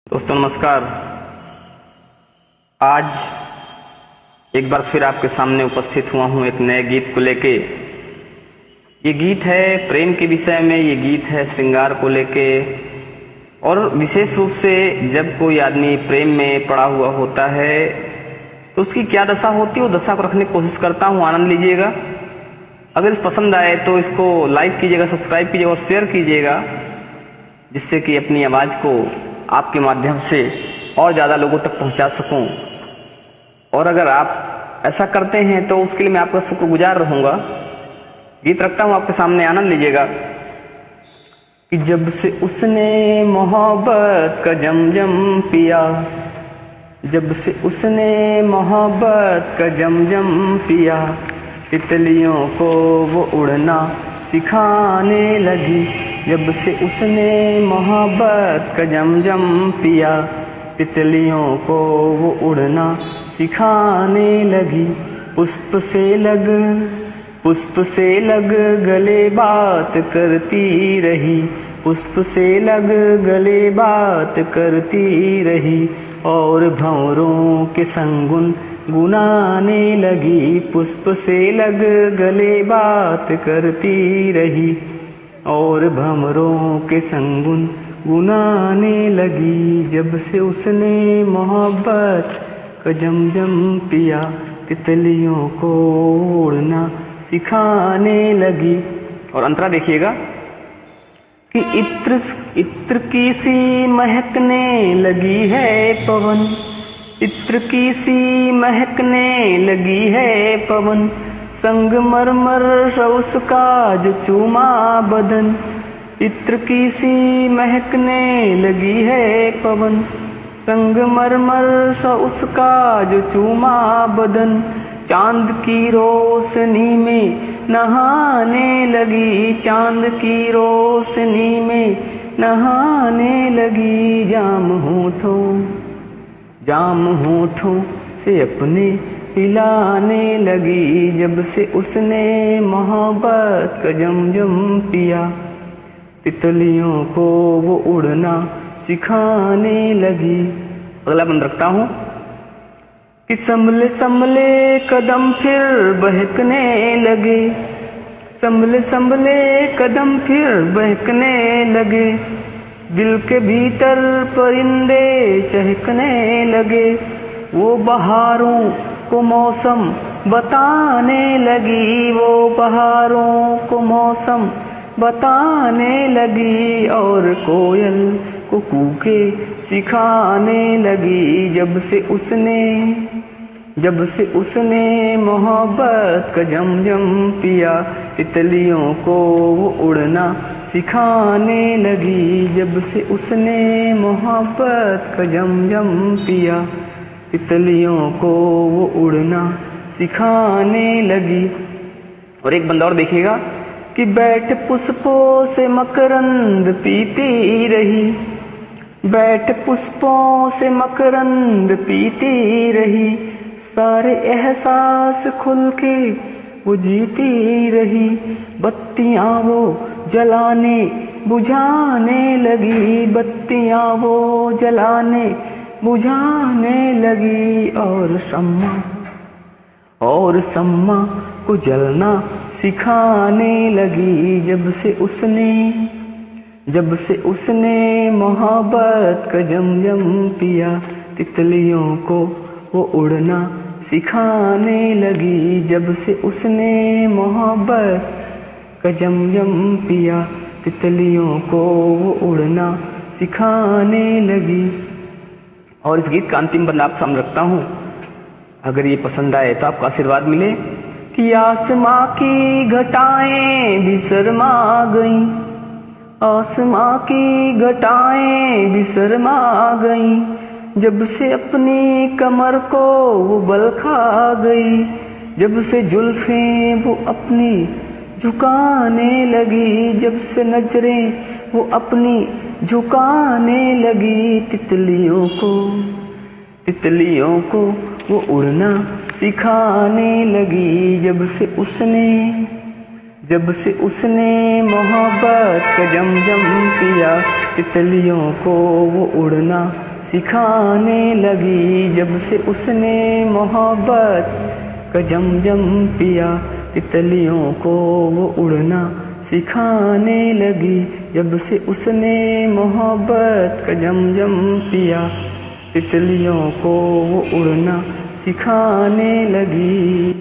दोस्तों नमस्कार। आज एक बार फिर आपके सामने उपस्थित हुआ हूँ एक नए गीत को लेके। ये गीत है प्रेम के विषय में, ये गीत है श्रृंगार को लेके। और विशेष रूप से जब कोई आदमी प्रेम में पड़ा हुआ होता है तो उसकी क्या दशा होती है, वो दशा को रखने की कोशिश करता हूँ। आनंद लीजिएगा। अगर इस पसंद आए तो इसको लाइक कीजिएगा, सब्सक्राइब कीजिएगा और शेयर कीजिएगा, जिससे कि अपनी आवाज़ को आपके माध्यम से और ज़्यादा लोगों तक पहुंचा सकूं। और अगर आप ऐसा करते हैं तो उसके लिए मैं आपका शुक्रगुजार रहूँगा। गीत रखता हूँ आपके सामने, आनंद लीजिएगा। कि जब से उसने मोहब्बत का जमजम पिया, जब से उसने मोहब्बत का जमजम पिया, तितलियों को वो उड़ना सिखाने लगी। जब से उसने मोहब्बत का जमजम पिया, तितलियों को वो उड़ना सिखाने लगी। पुष्प से लग गले बात करती रही, पुष्प से लग गले बात करती रही, और भंवरों के संग गुनगुनाने लगी। पुष्प से लग गले बात करती रही और भंवरों के संग गुनगुनाने लगी। जब से उसने मोहब्बत का जमजम पिया, तितलियों को उड़ना सिखाने लगी। और अंतरा देखिएगा कि इत्र की सी महकने लगी है पवन, इत्र की सी महकने लगी है पवन, संगमरमर उसका जो चूमा बदन। इत्र की सी महकने लगी है पवन, संगमरमर उसका जो चूमा बदन। चांद की रोशनी में नहाने लगी, चांद की रोशनी में नहाने लगी। जाम होठों से अपने पिलाने लगी। जब से उसने मोहब्बत का जमजम पिया, तितलियों को वो उड़ना सिखाने लगी। अगला बंद रखता हूँ कि संभले संभले कदम फिर बहकने लगे, संभले संभले कदम फिर बहकने लगे। दिल के भीतर परिंदे चहकने लगे, वो बहारों को मौसम बताने लगी, वो बहारों को मौसम बताने लगी। और कोयल को कूके सिखाने लगी। जब से उसने मोहब्बत का जमजम पिया, तितलियों को वो उड़ना सिखाने लगी। जब से उसने मोहब्बत का जमजम पिया, तितलियों को वो उड़ना सिखाने लगी। और एक बंदा और देखिएगा कि बैठ पुष्पों से मकरंद पीती रही, बैठ पुष्पों से मकरंद पीती रही। सारे एहसास खुल के वो जीती रही। बत्तियां वो जलाने बुझाने लगी, बत्तियां वो जलाने बुझाने लगी। और शम्मा को जलना सिखाने लगी। जब से उसने मोहब्बत का जमजम पिया, तितलियों को वो उड़ना सिखाने लगी। जब से उसने मोहब्बत का जमजम पिया, तितलियों को वो उड़ना सिखाने लगी। और इस गीत का अंतिम बंद आप सामने रखता हूँ। अगर ये पसंद आए तो आपका आशीर्वाद मिले कि आसमां की घटाएं भी शर्मा गईं, आसमां की घटाएं भी शर्मा गईं। जब से अपनी कमर को वो बल खा गई, जब से जुल्फें वो अपनी झुकाने लगी, जब से नजरें वो अपनी झुकाने लगी। तितलियों को वो उड़ना सिखाने लगी। जब से उसने मोहब्बत का जमजम पिया, तितलियों को वो उड़ना सिखाने लगी। जब से उसने मोहब्बत का जम पिया, तितलियों को वो उड़ना सिखाने लगी। जब से उसने मोहब्बत का जम पिया, तितलियों को वो उड़ना सिखाने लगी।